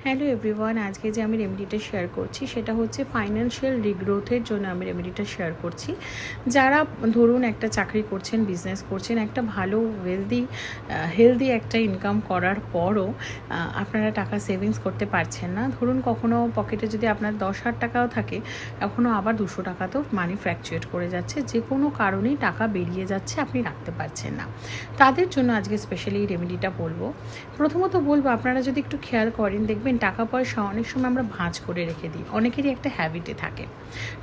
Hello everyone, আজকে যে আমি রেমেডিটা শেয়ার করছি সেটা হচ্ছে ফাইন্যান্সিয়াল রিগ্রোথের জন্য আমি রেমেডিটা শেয়ার করছি। যারা ধরুন একটা চাকরি করছেন, বিজনেস করছেন, একটা ভালো হেলদি একটা ইনকাম করার পরও আপনারা টাকা সেভিংস করতে পারছেন না। ধরুন কখনো পকেটে যদি আপনার 10,000 টাকাও থাকে, এখনও আবার 200 টাকাতেও মানি ফ্ল্যাকচুয়েট করে যাচ্ছে, যে কোনো কারণেই টাকা বেরিয়ে যাচ্ছে, আপনি রাখতে পারছেন না। তাদের জন্য আজকে স্পেশালি এই রেমেডিটা বলবো। প্রথমত বলবো, আপনারা যদি একটু খেয়াল করেন দেখবেন টাকা পয়সা অনেক সময় আমরা ভাঁজ করে রেখে দিই। অনেকেরই একটা হ্যাবিটে থাকে,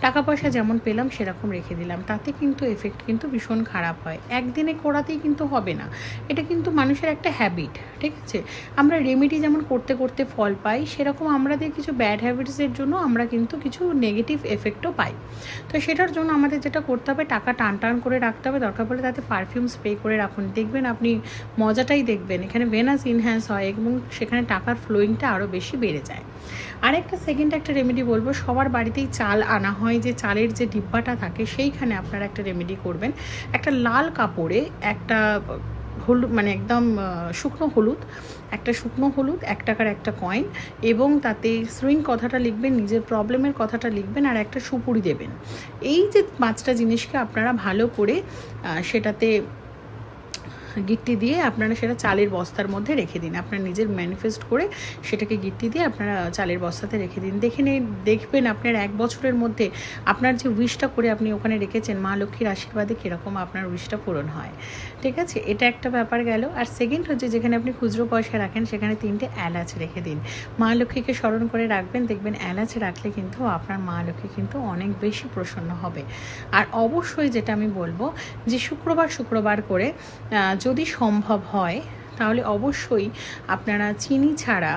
টাকা পয়সা যেমন পেলাম সেরকম রেখে দিলাম, তাতে কিন্তু এফেক্ট কিন্তু ভীষণ খারাপ হয়। একদিনে করাতেই কিন্তু হবে না, এটা কিন্তু মানুষের একটা হ্যাবিট। ঠিক আছে, আমরা রেমেডি যেমন করতে করতে ফল পাই, সেরকম আমাদের কিছু ব্যাড হ্যাবিটসের জন্য আমরা কিন্তু কিছু নেগেটিভ এফেক্টও পাই। তো সেটার জন্য আমাদের যেটা করতে হবে, টাকা টান টান করে রাখতে হবে। দরকার পড়লে তাতে পারফিউম স্প্রে করে রাখুন, দেখবেন আপনি মজাটাই দেখবেন। এখানে ভেনাস ইনহ্যান্স হয় এবং সেখানে টাকার ফ্লোয়িংটা আরও বেশি বেড়ে যায়। আরেকটা সেকেন্ড একটা রেমেডি বলবো, সবার বাড়িতেই চাল আনা হয়, যে চালের যে ডিব্বাটা থাকে সেইখানে আপনারা একটা রেমেডি করবেন। একটা লাল কাপড়ে একটা হলুদ, মানে একদম শুকনো হলুদ, এক টাকার একটা কয়েন, এবং তাতে সুইং কথাটা লিখবেন, নিজের প্রবলেমের কথাটা লিখবেন, আর একটা সুপুরি দেবেন। এই যে 5টা জিনিসকে আপনারা ভালো করে সেটাতে গিট্টি দিয়ে আপনারা সেটা চালের বস্তার মধ্যে রেখে দিন। আপনার নিজের ম্যানিফেস্ট করে সেটাকে গিট্টি দিয়ে আপনারা চালের বস্তাতে রেখে দিন। দেখবেন আপনার 1 বছরের মধ্যে আপনার যে উইশটা করে আপনি ওখানে রেখেছেন, মা লক্ষ্মীর আশীর্বাদে কীরকম আপনার উইশটা পূরণ হয়। ঠিক আছে, এটা একটা ব্যাপার গেল। আর সেকেন্ড হচ্ছে, যেখানে আপনি খুচরো পয়সা রাখেন সেখানে 3টে এলাচ রেখে দিন। মা লক্ষ্মীকে স্মরণ করে রাখবেন, দেখবেন এলাচ রাখলে কিন্তু আপনার মা লক্ষ্মী কিন্তু অনেক বেশি প্রসন্ন হবে। আর অবশ্যই যেটা আমি বলবো, যে শুক্রবার করে যদি সম্ভব হয় তাহলে অবশ্যই আপনারা চিনি ছাড়া